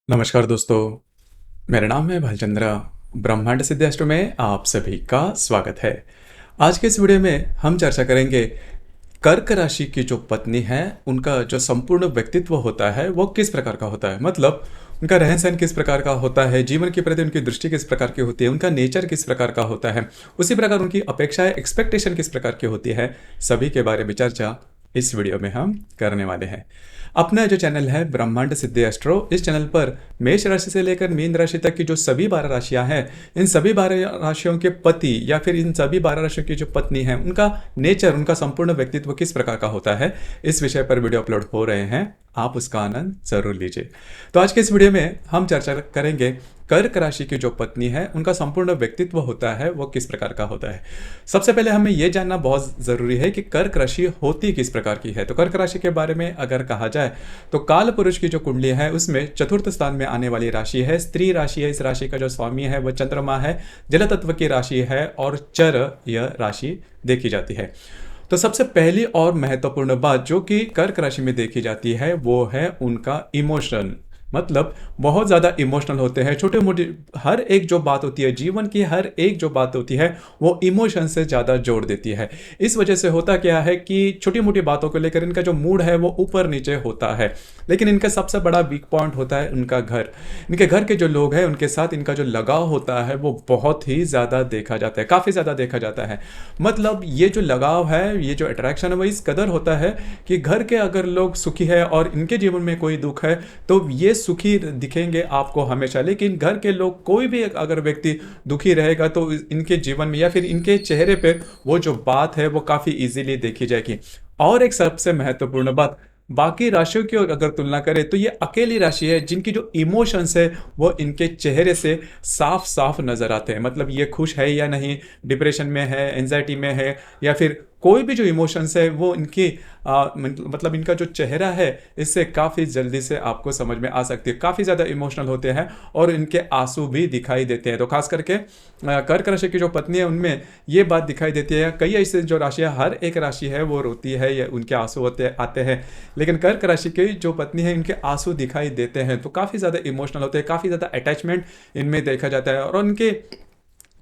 नमस्कार दोस्तों, मेरा नाम है भालचंद्र। ब्रह्मांड सिद्धाश्रम में आप सभी का स्वागत है। आज के इस वीडियो में हम चर्चा करेंगे कर्क राशि की जो पत्नी है उनका जो संपूर्ण व्यक्तित्व होता है वो किस प्रकार का होता है। मतलब उनका रहन सहन किस प्रकार का होता है, जीवन के प्रति उनकी दृष्टि किस प्रकार की होती है, उनका नेचर किस प्रकार का होता है, उसी प्रकार उनकी अपेक्षाएं एक्सपेक्टेशन किस प्रकार की होती है, सभी के बारे में चर्चा इस वीडियो में हम करने वाले हैं। अपना जो चैनल है ब्रह्मांड सिद्धि एस्ट्रो, इस चैनल पर मेष राशि से लेकर मीन राशि तक की जो सभी 12 राशियां हैं, इन सभी 12 राशियों के पति या फिर इन सभी 12 राशियों की जो पत्नी है उनका नेचर, उनका संपूर्ण व्यक्तित्व किस प्रकार का होता है, इस विषय पर वीडियो अपलोड हो रहे हैं। आप उसका आनंद जरूर लीजिए। तो आज के इस वीडियो में हम चर्चा करेंगे कर्क राशि की जो पत्नी है उनका संपूर्ण व्यक्तित्व होता है वो किस प्रकार का होता है। सबसे पहले हमें यह जानना बहुत जरूरी है कि कर्क राशि होती किस प्रकार की है। तो कर्क राशि के बारे में अगर कहा जाए तो काल पुरुष की जो कुंडली है उसमें चतुर्थ स्थान में आने वाली राशि है, स्त्री राशि है। इस राशि का जो स्वामी है वह चंद्रमा है, जल तत्व की राशि है और चर यह राशि देखी जाती है। तो सबसे पहली और महत्वपूर्ण बात जो कि कर्क राशि में देखी जाती है वो है उनका इमोशन। मतलब बहुत ज़्यादा इमोशनल होते हैं। छोटे मोटे हर एक जो बात होती है, जीवन की हर एक जो बात होती है वो इमोशन से ज़्यादा जोड़ देती है। इस वजह से होता क्या है कि छोटी मोटी बातों को लेकर इनका जो मूड है वो ऊपर नीचे होता है। लेकिन इनका सबसे बड़ा वीक पॉइंट होता है उनका घर। इनके घर के जो लोग हैं उनके साथ इनका जो लगाव होता है वो बहुत ही ज़्यादा देखा जाता है, काफ़ी ज़्यादा देखा जाता है। मतलब ये जो लगाव है, ये जो अट्रैक्शन है वो इस कदर होता है कि घर के अगर लोग सुखी है और इनके जीवन में कोई दुख है तो ये सुखी दिखेंगे आपको हमेशा। लेकिन घर के लोग, कोई भी अगर व्यक्ति दुखी रहेगा तो इनके जीवन में या फिर इनके चेहरे पे वो जो बात है वो काफ़ी इजीली देखी जाएगी। और एक सबसे महत्वपूर्ण बात, बाकी राशियों की अगर तुलना करें तो ये अकेली राशि है जिनकी जो इमोशंस है वो इनके चेहरे से साफ साफ नजर आते हैं। मतलब ये खुश है या नहीं, डिप्रेशन में है, एंजाइटी में है, या फिर कोई भी जो इमोशंस है वो इनकी मतलब इनका जो चेहरा है इससे काफ़ी जल्दी से आपको समझ में आ सकती है। काफ़ी ज़्यादा इमोशनल होते हैं और इनके आंसू भी दिखाई देते हैं। तो खास करके कर्क राशि की जो पत्नी है उनमें ये बात दिखाई देती है। कई ऐसे जो राशियाँ, हर एक राशि है वो रोती है या उनके आंसू होते आते हैं, लेकिन कर्क राशि की जो पत्नी है इनके आंसू दिखाई देते हैं। तो काफ़ी ज़्यादा इमोशनल होते हैं, काफ़ी ज़्यादा अटैचमेंट इनमें देखा जाता है। और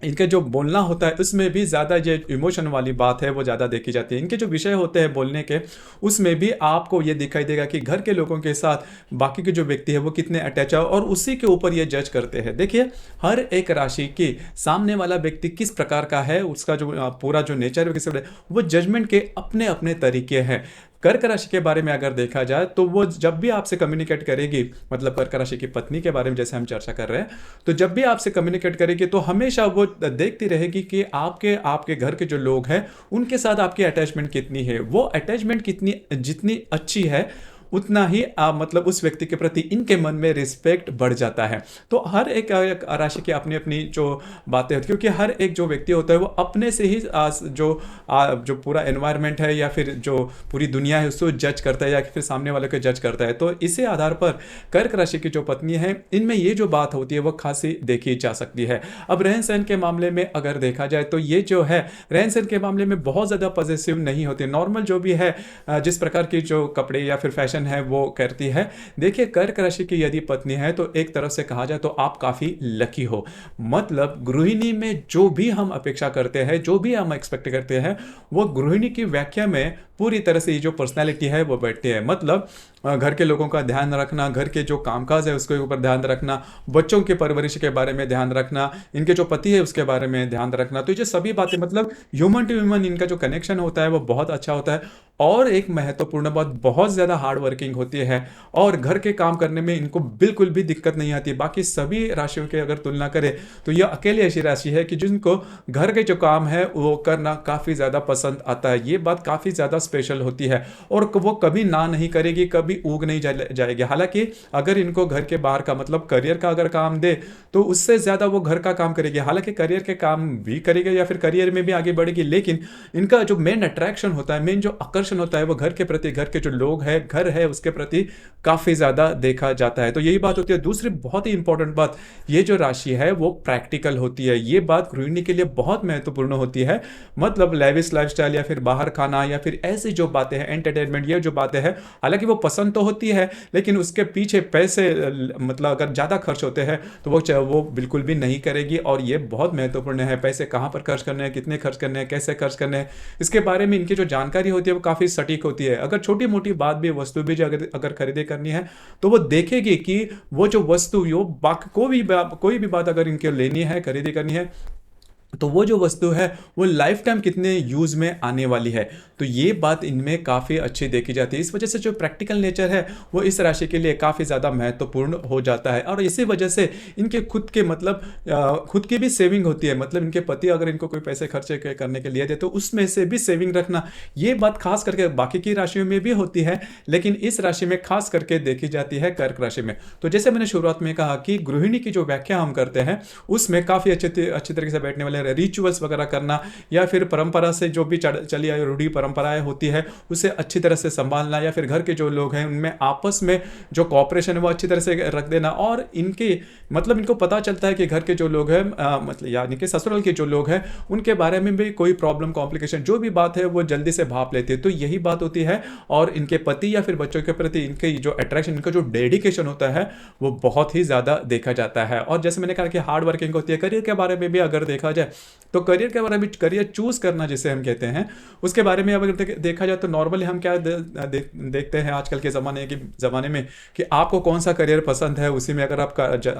इनके जो बोलना होता है उसमें भी ज़्यादा जो इमोशन वाली बात है वो ज़्यादा देखी जाती है। इनके जो विषय होते हैं बोलने के, उसमें भी आपको ये दिखाई देगा कि घर के लोगों के साथ बाकी के जो व्यक्ति है वो कितने अटैच है और उसी के ऊपर ये जज करते हैं। देखिए, हर एक राशि की सामने वाला व्यक्ति किस प्रकार का है, उसका जो पूरा जो नेचर है वो जजमेंट के अपने अपने तरीके हैं। कर्क राशि के बारे में अगर देखा जाए तो वो जब भी आपसे कम्युनिकेट करेगी, मतलब कर्क राशि की पत्नी के बारे में जैसे हम चर्चा कर रहे हैं, तो जब भी आपसे कम्युनिकेट करेगी तो हमेशा वो देखती रहेगी कि आपके घर के जो लोग हैं उनके साथ आपकी अटैचमेंट कितनी है। वो अटैचमेंट कितनी जितनी अच्छी है उतना ही मतलब उस व्यक्ति के प्रति इनके मन में रिस्पेक्ट बढ़ जाता है। तो हर एक राशि की अपनी अपनी जो बातें होती है, क्योंकि हर एक जो व्यक्ति होता है वो अपने से ही जो पूरा एनवायरनमेंट है या फिर जो पूरी दुनिया है उसको जज करता है या फिर सामने वाले को जज करता है। तो इसी आधार पर कर्क राशि की जो पत्नी है इनमें ये जो बात होती है वो खासी देखी जा सकती है। अब रहन सहन के मामले में अगर देखा जाए तो ये जो है रहन सहन के मामले में बहुत ज़्यादा पॉजिटिव नहीं होती। नॉर्मल जो भी है, जिस प्रकार की जो कपड़े या फिर फैशन है वो करती है। देखिए, कर्क राशि की यदि पत्नी है तो एक तरफ से कहा जाए तो आप काफी लकी हो। मतलब गृहिणी में जो भी हम अपेक्षा करते हैं, जो भी हम एक्सपेक्ट करते हैं, वो गृहिणी की व्याख्या में पूरी तरह से ये जो पर्सनैलिटी है वो बैठती है। मतलब घर के लोगों का ध्यान रखना, घर के जो कामकाज है उसके ऊपर ध्यान रखना, बच्चों के परवरिश के बारे में ध्यान रखना, इनके जो पति है उसके बारे में ध्यान रखना। तो ये सभी बातें, मतलब ह्यूमन टू ह्यूमन इनका जो कनेक्शन होता है वो बहुत अच्छा होता है। और एक महत्वपूर्ण बात, बहुत ज़्यादा हार्ड वर्किंग होती है और घर के काम करने में इनको बिल्कुल भी दिक्कत नहीं आती। बाकी सभी राशियों के अगर तुलना करें तो यह अकेली ऐसी राशि है कि जिनको घर के जो काम है वो करना काफ़ी ज़्यादा पसंद आता है। ये बात काफ़ी ज़्यादा स्पेशल होती है और वो कभी ना नहीं करेगी, कभी ऊग नहीं जाएगी। हालांकि अगर इनको घर के बाहर का, मतलब करियर का अगर काम दे तो उससे ज़्यादा वो घर का काम करेगी। हालांकि करियर के काम भी करेगी या फिर करियर में भी आगे बढ़ेगी, लेकिन इनका जो मेन अट्रैक्शन होता है, मेन जो आकर्षण होता है वो घर के प्रति, घर के जो लोग हैं, घर है उसके प्रति काफ़ी ज़्यादा देखा जाता है। तो यही बात होती है। दूसरी बहुत ही इंपॉर्टेंट बात, ये जो राशि है वो प्रैक्टिकल होती है। ये बात गृहिणी के लिए बहुत महत्वपूर्ण होती है। मतलब लेविश लाइफस्टाइल या फिर बाहर खाना या फिर ऐसी जो बातें हैं, एंटरटेनमेंट, ये जो बातें हैं, हालांकि वो पसंद तो होती है, लेकिन उसके पीछे पैसे मतलब अगर ज़्यादा खर्च होते हैं तो वो बिल्कुल भी नहीं करेगी। और ये बहुत महत्वपूर्ण है, पैसे कहाँ पर खर्च करने हैं, कितने खर्च करने हैं, कैसे खर्च करने हैं, इसके बारे में इनकी जो जानकारी होती है वो काफ़ी सटीक होती है। अगर छोटी मोटी बात भी, वस्तु भी जो अगर खरीदी करनी है तो वो देखेगी कि वो जो वस्तु, यो कोई भी बात अगर इनके लेनी है, खरीदी करनी है, तो वो जो वस्तु है वो लाइफ टाइम कितने यूज़ में आने वाली है, तो ये बात इनमें काफ़ी अच्छी देखी जाती है। इस वजह से जो प्रैक्टिकल नेचर है वो इस राशि के लिए काफ़ी ज़्यादा महत्वपूर्ण हो जाता है। और इसी वजह से इनके खुद के मतलब खुद की भी सेविंग होती है, मतलब इनके पति अगर इनको कोई पैसे खर्चे करने के लिए दे तो उसमें से भी सेविंग रखना, ये बात खास करके बाकी की राशियों में भी होती है, लेकिन इस राशि में खास करके देखी जाती है कर्क राशि में। तो जैसे मैंने शुरुआत में कहा कि गृहिणी की जो व्याख्या हम करते हैं उसमें काफ़ी अच्छी तरीके से बैठने वाले रिचुअल्स वगैरह करना, या फिर परंपरा से जो भी चली आई रूढ़ी परंपराएं होती है उसे अच्छी तरह से संभालना, या फिर घर के जो लोग हैं उनमें आपस में जो कॉपरेशन है वो अच्छी तरह से रख देना। और इनके मतलब इनको पता चलता है कि घर के जो लोग हैं मतलब यानी कि ससुराल के जो लोग हैं उनके बारे में भी कोई प्रॉब्लम, कॉम्प्लिकेशन, जो भी बात है वो जल्दी से भाप लेते हैं। तो यही बात होती है। और इनके पति या फिर बच्चों के प्रति इनके जो अट्रैक्शन, इनका जो डेडिकेशन होता है वो बहुत ही ज़्यादा देखा जाता है। और जैसे मैंने कहा कि हार्ड वर्किंग होती है। करियर के बारे में भी अगर देखा जाए तो करियर के बारे में, करियर चूज करना जिसे हम कहते हैं, उसके बारे में अगर देखा जाए तो नॉर्मली हम क्या देखते हैं आजकल के ज़माने में कि आपको कौन सा करियर पसंद है, उसी में अगर आप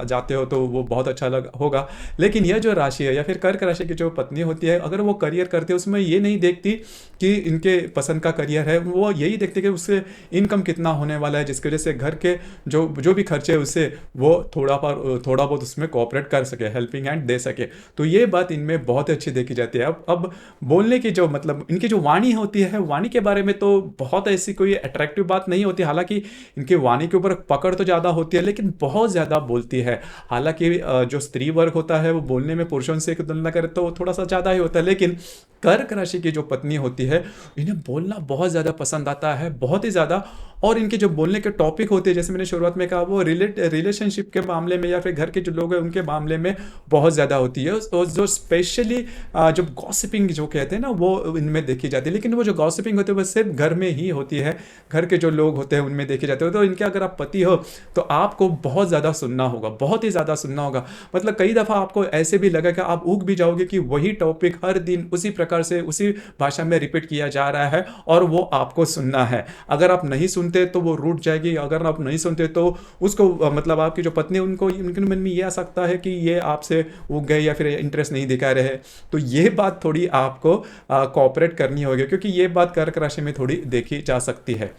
जाते हो तो वो बहुत अच्छा होगा। लेकिन यह जो राशि है या फिर कर्क राशि की जो पत्नी होती है, अगर वो करियर करते हैं उसमें ये नहीं देखती कि इनके पसंद का करियर है, वो यही देखते कि उससे इनकम कितना होने वाला है, जिसकी वजह से घर के जो भी खर्चे है उससे वो थोड़ा बहुत उसमें कोऑपरेट कर सके, हेल्पिंग हैंड दे सके। तो ये बात इनमें बहुत अच्छी देखी जाती है। अब बोलने की जो मतलब इनकी जो वाणी होती है, वाणी के बारे में तो बहुत ऐसी कोई अट्रैक्टिव बात नहीं होती। हालांकि इनकी वाणी के ऊपर पकड़ तो ज़्यादा होती है, लेकिन बहुत ज़्यादा बोलती है। हालांकि जो स्त्री वर्ग होता है वो बोलने में पुरुषों से तुलना करें तो थोड़ा सा ज़्यादा ही होता है, लेकिन कर्क राशि की जो पत्नी होती है इन्हें बोलना बहुत ज़्यादा पसंद आता है, बहुत ही ज़्यादा। और इनके जो बोलने के टॉपिक होते हैं, जैसे मैंने शुरुआत में कहा, वो रिलेशनशिप के मामले में या फिर घर के जो लोग हैं उनके मामले में बहुत ज़्यादा होती है। और जो स्पेशली जो गॉसिपिंग जो कहते हैं ना वो इनमें देखी जाती है। लेकिन वो जो गॉसिपिंग होती है वो सिर्फ घर में ही होती है, घर के जो लोग होते हैं उनमें देखी जाती है। तो इनके अगर आप पति हो तो आपको बहुत ज़्यादा सुनना होगा, बहुत ही ज़्यादा सुनना होगा। मतलब कई दफ़ा आपको ऐसे भी लगा कि आप ऊब भी जाओगे कि वही टॉपिक हर दिन उसी प्रकार से उसी भाषा में रिपीट किया जा रहा है और वो आपको सुनना है। अगर आप नहीं सुनते तो वो रूठ जाएगी, अगर आप नहीं सुनते तो उसको मतलब आपकी जो पत्नी उनके मन में ये आ सकता है कि ये आपसे उग गए या फिर इंटरेस्ट नहीं दिखा रहे। तो ये बात थोड़ी आपको कोऑपरेट करनी होगी, क्योंकि ये बात कर्क राशि में थोड़ी देखी जा सकती है।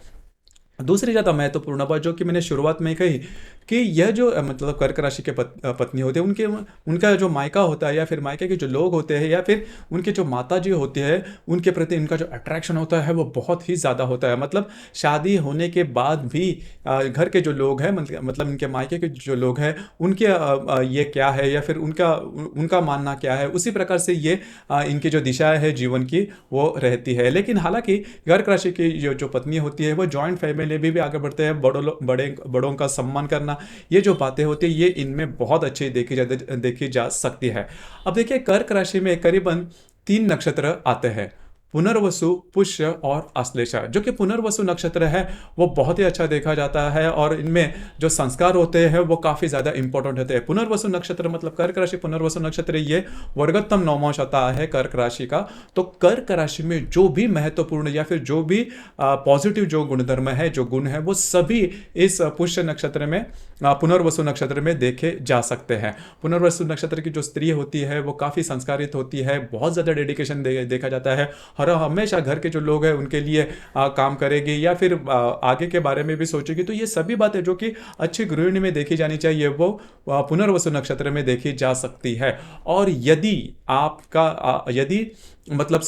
दूसरी ज़्यादा महत्वपूर्ण बात जो कि मैंने शुरुआत में कही कि यह जो मतलब कर्क राशि के पत्नी होते हैं उनका जो मायका होता है या फिर मायके के जो लोग होते हैं या फिर उनके जो माता जी होते हैं उनके प्रति इनका जो अट्रैक्शन होता है वो बहुत ही ज़्यादा होता है। मतलब शादी होने के बाद भी घर के जो लोग हैं मतलब इनके मायके के जो लोग हैं उनके ये क्या है या फिर उनका मानना क्या है, उसी प्रकार से ये इनकी जो दिशा है जीवन की वो रहती है। लेकिन हालांकि कर्क राशि की जो पत्नी होती है वो जॉइंट फैमिली भी आगे बढ़ते हैं, बड़ों का सम्मान करना, ये जो बातें होती है ये इनमें बहुत अच्छी देखी जा सकती है। अब देखिए कर्क राशि में करीबन 3 नक्षत्र आते हैं, पुनर्वसु, पुष्य और आश्लेषा। जो कि पुनर्वसु नक्षत्र है वो बहुत ही अच्छा देखा जाता है और इनमें जो संस्कार होते हैं वो काफ़ी ज़्यादा इंपॉर्टेंट होते हैं। पुनर्वसु नक्षत्र मतलब कर्क राशि पुनर्वसु नक्षत्र, ये वर्गोत्तम नवमांश आता है कर्क राशि का। तो कर्क राशि में जो भी महत्वपूर्ण या फिर जो भी पॉजिटिव जो गुणधर्म है, जो गुण है, वो सभी इस पुष्य नक्षत्र में, पुनर्वसु नक्षत्र में देखे जा सकते हैं। पुनर्वसु नक्षत्र की जो स्त्री होती है वो काफ़ी संस्कारित होती है, बहुत ज़्यादा डेडिकेशन देखा जाता है, हर हमेशा घर के जो लोग हैं उनके लिए काम करेगी या फिर आगे के बारे में भी सोचेगी। तो ये सभी बातें जो कि अच्छी गृहिणी में देखी जानी चाहिए वो पुनर्वसु नक्षत्र में देखी जा सकती है। और यदि मतलब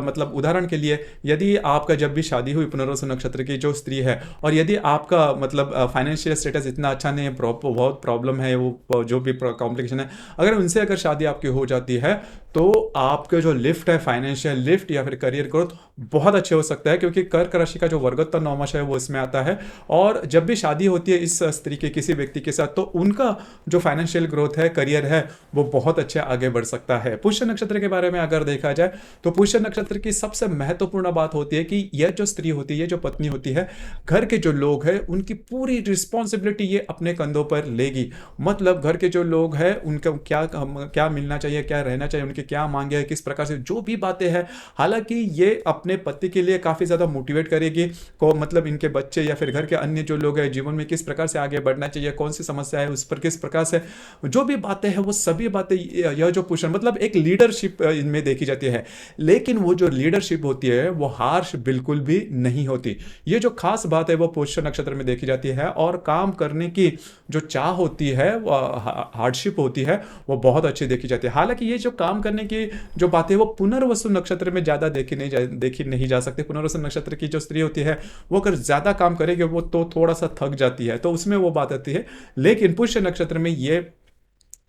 मतलब उदाहरण के लिए यदि आपका जब भी शादी हुई पुनर्वसु नक्षत्र की जो स्त्री है और यदि आपका मतलब फाइनेंशियल स्टेटस इतना अच्छा नहीं है, बहुत प्रॉब्लम है, वो जो भी कॉम्प्लिकेशन है, अगर उनसे अगर शादी आपकी हो जाती है तो आपके जो लिफ्ट है, फाइनेंशियल लिफ्ट या फिर करियर ग्रोथ बहुत अच्छे हो सकता है, क्योंकि कर्क राशि का जो वर्गोत्तर नवमांश है वो इसमें आता है। और जब भी शादी होती है इस स्त्री के किसी व्यक्ति के साथ तो उनका जो फाइनेंशियल ग्रोथ है, करियर है, वो बहुत अच्छे आगे बढ़ सकता है। पुष्य नक्षत्र के बारे में अगर देखा जाए है तो पुष्य नक्षत्र की सबसे महत्वपूर्ण बात होती है कि यह जो स्त्री होती है, ये जो पत्नी होती है, घर के जो लोग हैं उनकी पूरी रिस्पॉन्सिबिलिटी ये अपने कंधों पर लेगी। मतलब घर के जो लोग हैं उनका क्या क्या मिलना चाहिए, क्या रहना चाहिए, उनकी क्या मांगे है, किस प्रकार से जो भी बातें हैं, हालांकि ये अपने पति के लिए काफ़ी ज़्यादा मोटिवेट करेगी को, मतलब इनके बच्चे या फिर घर के अन्य जो लोग हैं जीवन में किस प्रकार से आगे बढ़ना चाहिए, कौन सी समस्या है उस पर किस प्रकार से जो भी बातें हैं वो सभी बातें यह जो पुरुष मतलब एक लीडरशिप इनमें देखी जाती है। लेकिन वो जो लीडरशिप होती है वो हार्श बिल्कुल भी नहीं होती। ये जो खास बात है वो पुष्य नक्षत्र में देखी जाती है। और काम करने की जो चाह होती है, हार्डशिप होती है, वो बहुत अच्छी देखी जाती है। हालांकि ये जो काम करने की जो बातें वो पुनर्वसु नक्षत्र में ज्यादा देखी नहीं जा सकती। पुनर्वसु नक्षत्र की जो स्त्री होती है वो अगर ज्यादा काम करेगी वो तो थोड़ा सा थक जाती है, तो उसमें वो बात आती है। लेकिन पुष्य नक्षत्र में ये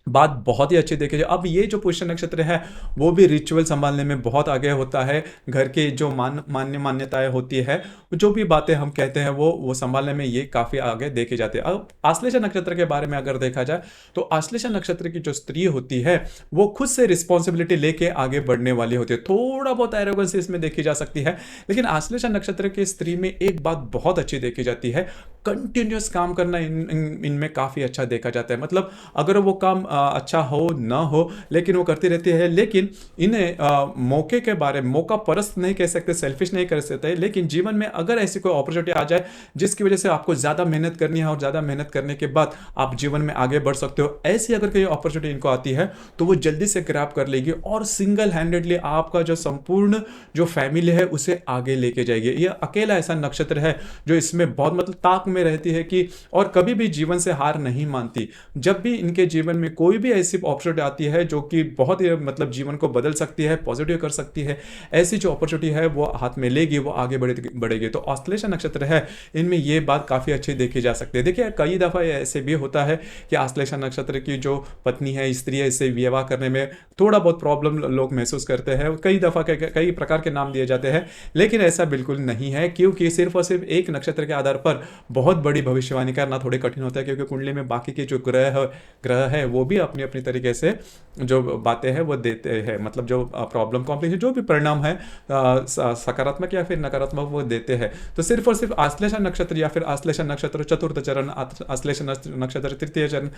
बात बहुत ही अच्छी देखी जाए। अब ये जो पुष्य नक्षत्र है वो भी रिचुअल संभालने में बहुत आगे होता है। घर के जो मान्यताएं होती है, जो भी बातें हम कहते हैं वो संभालने में ये काफी आगे देखे जाते हैं। अब आश्लेष नक्षत्र के बारे में अगर देखा जाए तो आश्लेष नक्षत्र की जो स्त्री होती है वो खुद से रिस्पॉन्सिबिलिटी लेके आगे बढ़ने वाली होती है। थोड़ा बहुत एरोगेंस इसमें देखी जा सकती है, लेकिन आश्लेष नक्षत्र की स्त्री में एक बात बहुत अच्छी देखी जाती है, कंटिन्यूस काम करना इनमें काफी अच्छा देखा जाता है। मतलब अगर वो काम अच्छा हो ना हो लेकिन वो करती रहती है। लेकिन इन्हें मौके के बारे में मौका परस्त नहीं कह सकते, सेल्फिश नहीं कर सकते, लेकिन जीवन में अगर ऐसी कोई अपॉर्चुनिटी आ जाए जिसकी वजह से आपको ज्यादा मेहनत करनी है और ज्यादा मेहनत करने के बाद आप जीवन में आगे बढ़ सकते हो, ऐसी अगर कोई अपॉर्चुनिटी इनको आती है तो वो जल्दी से ग्रैब कर लेगी और सिंगल हैंडेडली आपका जो संपूर्ण जो फैमिली है उसे आगे लेके जाएगी। ये अकेला ऐसा नक्षत्र है जो इसमें बहुत मतलब ताक में रहती है कि और कभी भी जीवन से हार नहीं मानती। जब भी इनके जीवन में कोई भी ऐसी अपॉर्चुनिटी आती है जो कि बहुत ही मतलब जीवन को बदल सकती है, पॉजिटिव कर सकती है, ऐसी जो अपॉर्चुनिटी है वो हाथ में लेगी, वो आगे बढ़ेगी। तो आश्लेष नक्षत्र है इनमें ये बात काफी अच्छी देखी जा सकती है। देखिए कई दफा ऐसे भी होता है कि आश्लेष नक्षत्र की जो पत्नी है, स्त्री है, इससे विवाह करने में थोड़ा बहुत प्रॉब्लम लोग महसूस करते हैं। कई दफा कई प्रकार के नाम दिए जाते हैं, लेकिन ऐसा बिल्कुल नहीं है, क्योंकि सिर्फ और सिर्फ एक नक्षत्र के आधार पर बहुत बड़ी भविष्यवाणी करना थोड़े कठिन होता है। क्योंकि कुंडली में बाकी के जो ग्रह है वो भी अपनी अपनी तरीके से जो बातें हैं वो देते हैं, मतलब जो प्रॉब्लम कॉम्प्लिकेशन जो भी परिणाम है सकारात्मक या फिर नकारात्मक वो देते हैं। तो सिर्फ और सिर्फ आश्लेष नक्षत्र या फिर आश्लेष नक्षत्र चतुर्थ चरण, आश्लेष नक्षत्र तृतीय चरण,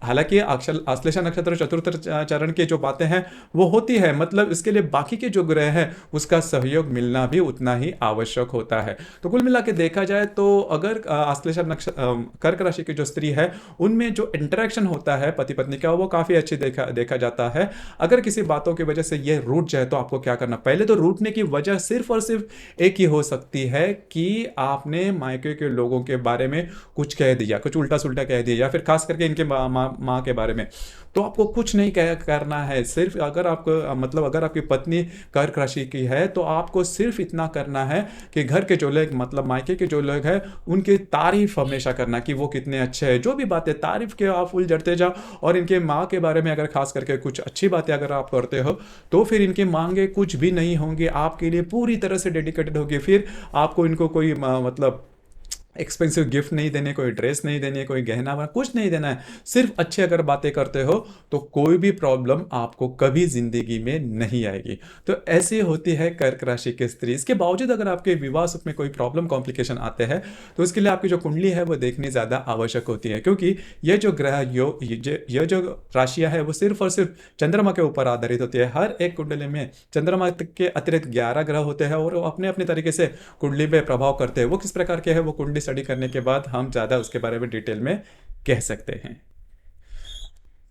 हालांकि आश्लेष नक्षत्र चतुर्थ चरण की जो बातें हैं वो होती है, मतलब इसके लिए बाकी के जो ग्रह हैं उसका सहयोग मिलना भी उतना ही आवश्यक होता है। तो कुल मिला के देखा जाए तो अगर आश्लेष नक्षत्र कर्क राशि की जो स्त्री है उनमें जो इंटरेक्शन होता है पति पत्नी का वो काफी अच्छी देखा जाता है। अगर किसी बातों की वजह से ये रूठ जाए तो आपको क्या करना, पहले तो रूठने की वजह सिर्फ और सिर्फ एक ही हो सकती है कि आपने मायके के लोगों के बारे में कुछ कह दिया, कुछ उल्टा सुल्टा कह दिया, या फिर खास करके इनके माँ के बारे में। तो आपको कुछ नहीं करना है, सिर्फ अगर आपको मतलब अगर आपकी पत्नी कर्क राशि की है तो आपको सिर्फ इतना करना है कि घर के जो लोग मतलब मायके के जो लोग हैं उनकी तारीफ हमेशा करना कि वो कितने अच्छे हैं। जो भी बातें तारीफ के आप फुल जड़ते जाओ, और इनके माँ के बारे में अगर खास करके कुछ अच्छी बातें अगर आप करते हो तो फिर इनकी मांगे कुछ भी नहीं होंगी, आपके लिए पूरी तरह से डेडिकेटेड होगी। फिर आपको इनको कोई मतलब एक्सपेंसिव गिफ्ट नहीं देने, कोई ड्रेस नहीं देनी, कोई गहना कुछ नहीं देना है, सिर्फ अच्छे अगर बातें करते हो तो कोई भी प्रॉब्लम आपको कभी जिंदगी में नहीं आएगी। तो ऐसी होती है कर्क राशि की स्त्री। इसके बावजूद अगर आपके विवाह सुख में कोई प्रॉब्लम कॉम्प्लिकेशन आते हैं तो उसके लिए आपकी जो कुंडली है वो देखनी ज़्यादा आवश्यक होती है, क्योंकि ये जो ग्रह ये जो राशियाँ है वो सिर्फ और सिर्फ चंद्रमा के ऊपर आधारित होती है। हर एक कुंडली में चंद्रमा के अतिरिक्त 11 ग्रह होते हैं और वो अपने अपने तरीके से कुंडली में प्रभाव करते हैं। वो किस प्रकार के है वो कुंडली स्टडी करने के बाद हम ज्यादा उसके बारे में डिटेल में कह सकते हैं।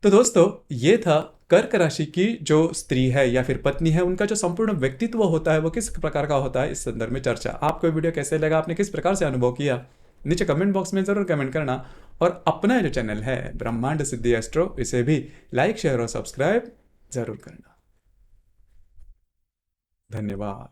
तो दोस्तों ये था कर्क राशि की जो स्त्री है या फिर पत्नी है उनका जो संपूर्ण व्यक्तित्व होता है वो किस प्रकार का होता है, इस संदर्भ में चर्चा। आपको वीडियो कैसे लगा, आपने किस प्रकार से अनुभव किया, नीचे कमेंट बॉक्स में जरूर कमेंट करना। और अपना जो चैनल है ब्रह्मांड सिद्धि एस्ट्रो, इसे भी लाइक शेयर और सब्सक्राइब जरूर करना। धन्यवाद।